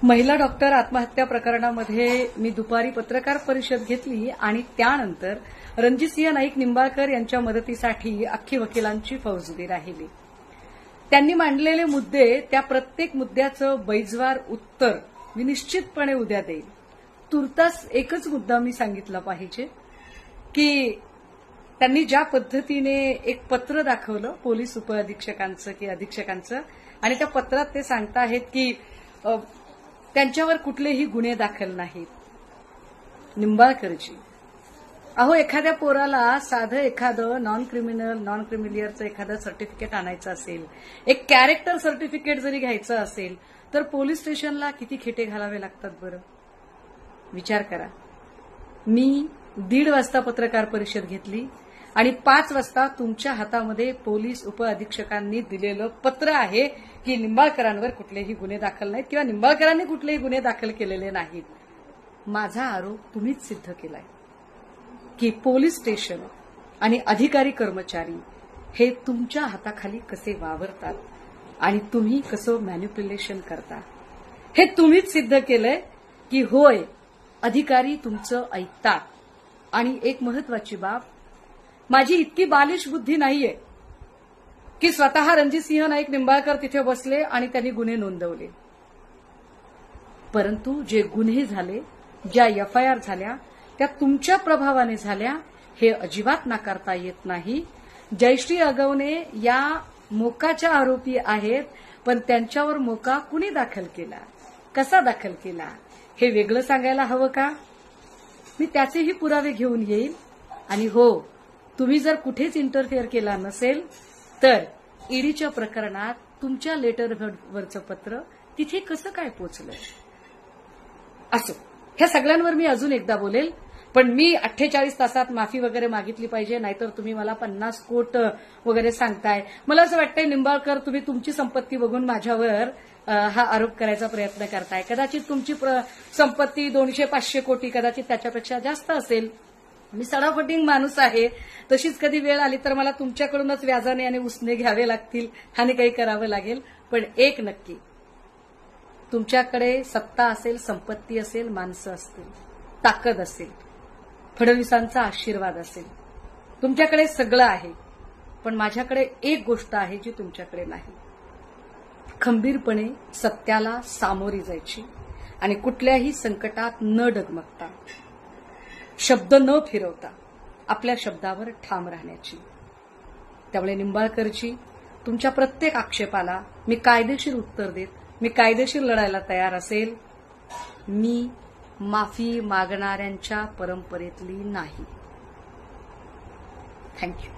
महिला डॉक्टर आत्महत्या प्रकरणामध्ये मी दुपारी पत्रकार परिषद घेतली आणि त्यानंतर रणजितसिंह नाईक निंबाळकर यांच्या मदतीसाठी अख्खी वकिलांची फौज उभी राहिली. त्यांनी मांडलेले मुद्दे, त्या प्रत्येक मुद्द्याचं बैजवार उत्तर मी निश्चितपणे उद्या देईन. तुर्तास एकच मुद्दा मी सांगितला पाहिजे की त्यांनी ज्या पद्धतीने एक पत्र दाखवलं पोलीस उपअधीक्षकांचं की अधीक्षकांचं, आणि त्या पत्रात ते सांगताहेत की त्यांच्यावर कुठलेही गुन्हे दाखल नाहीत. निंबाळकरजी, अहो एखाद्या पोराला साधं एखादं नॉन क्रिमिलियरचं एखादं सर्टिफिकेट आणायचं असेल, एक कॅरेक्टर सर्टिफिकेट जरी घ्यायचं असेल तर पोलीस स्टेशनला किती खेटे घालावे लागतात बरं, विचार करा. मी 1:30 वाजता पत्रकार परिषद घेतली आणि 5 वाजता तुमच्या हातामध्ये पोलीस उपअधीक्षकांनी दिलेलं पत्र आहे की निंबाळकरांवर कुठलेही गुन्हे दाखल नाहीत किंवा निंबाळकरांनी कुठलेही गुन्हे दाखल केलेले नाहीत. माझा आरोप तुम्हीच सिद्ध केलाय की पोलीस स्टेशन आणि अधिकारी कर्मचारी हे तुमच्या हाताखाली कसे वावरतात आणि तुम्ही कसं मॅनिप्युलेशन करता, हे तुम्हीच सिद्ध केलंय की होय अधिकारी तुमचं ऐकतात. आणि एक महत्वाची बाब, माझी इतकी बालिश बुद्धी नाहीये की स्वतः रणजितसिंह नाईक निंबाळकर तिथे बसले आणि त्यांनी गुन्हे नोंदवले, परंतु जे गुन्हे झाले, ज्या एफआयआर झाल्या त्या तुमच्या प्रभावाने झाल्या हे अजिबात नाकारता येत नाही. जयश्री अगवणे या मोकाच्या आरोपी आहेत, पण त्यांच्यावर मोका कुणी दाखल केला, कसा दाखल केला हे वेगळं सांगायला हवं का? मी त्याचेही पुरावे घेऊन येईल. आणि हो, तुम्ही जर कुठेच इंटरफेअर केला नसेल तर ईडीच्या प्रकरणात तुमच्या लेटरवरचं पत्र तिथे कसं काय पोचलं, असो ह्या सगळ्यांवर मी अजून एकदा बोलेल. पण मी 48 तासात माफी वगैरे मागितली पाहिजे, नाहीतर तुम्ही मला 50 कोट वगैरे सांगताय. मला असं वाटतंय निंबाळकर, तुम्ही तुमची संपत्ती बघून माझ्यावर हा आरोप करायचा प्रयत्न करताय. कदाचित तुमची संपत्ती 200-500 कोटी, कदाचित त्याच्यापेक्षा जास्त असेल. मी सडाफटिंग माणूस आहे, तशीच कधी वेळ आली तर मला तुमच्याकडूनच व्याजाने आणि उसने घ्यावे लागतील आणि काही करावं लागेल. पण एक नक्की, तुमच्याकडे सत्ता असेल, संपत्ती असेल, माणसं असतील, ताकद असेल, फडणवीसांचा आशीर्वाद असेल, तुमच्याकडे सगळं आहे. पण माझ्याकडे एक गोष्ट आहे जी तुमच्याकडे नाही, खंबीरपणे सत्याला सामोरी जायची आणि कुठल्याही संकटात न डगमगता, शब्द न फिरवता आपल्या शब्दावर ठाम राहण्याची. त्यामुळे निंबाळकरजी, तुमच्या प्रत्येक आक्षेपाला मी कायदेशीर उत्तर देत, मी कायदेशीर लढायला तयार असेल. मी माफी मागणाऱ्यांच्या परंपरेतली नाही. थँक्यू.